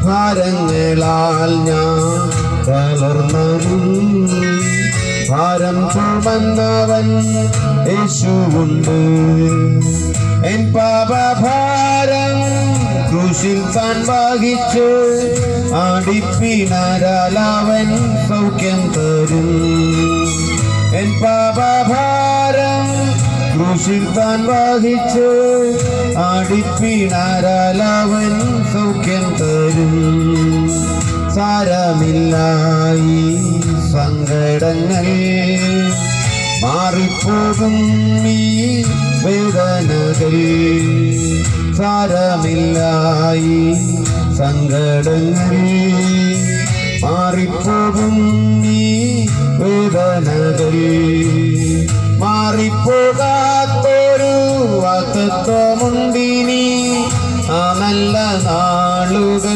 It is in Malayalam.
ഭാരങ്ങളാൽ ഞാൻ തളർന്നതും ഭാരം ചുമന്നവൻ യേശുവുണ്ട്. എൻ പാപഭാരം ക്രൂശിൽ താൻ വഹിച്ച് അടിപ്പിണരാൽ അവൻ സൗഖ്യം തരും. എൻ പാപഭാരം ക്രൂശിൽ താൻ വഹിച്ച് അടിപ്പിണരാൽ അവൻ സൗഖ്യം തരും. സാരമില്ലായി സങ്കടങ്ങൾ മാറിപ്പോകും ഈ വേദനകൾ. സാരമില്ലായി സങ്കടങ്ങൾ മാറിപ്പോകും ഈ വേദനകൾ. മാറിപ്പോകാത്തൊരു വാഗ്ദത്തമുണ്ടിനി ആ നല്ല നാളുകൾ.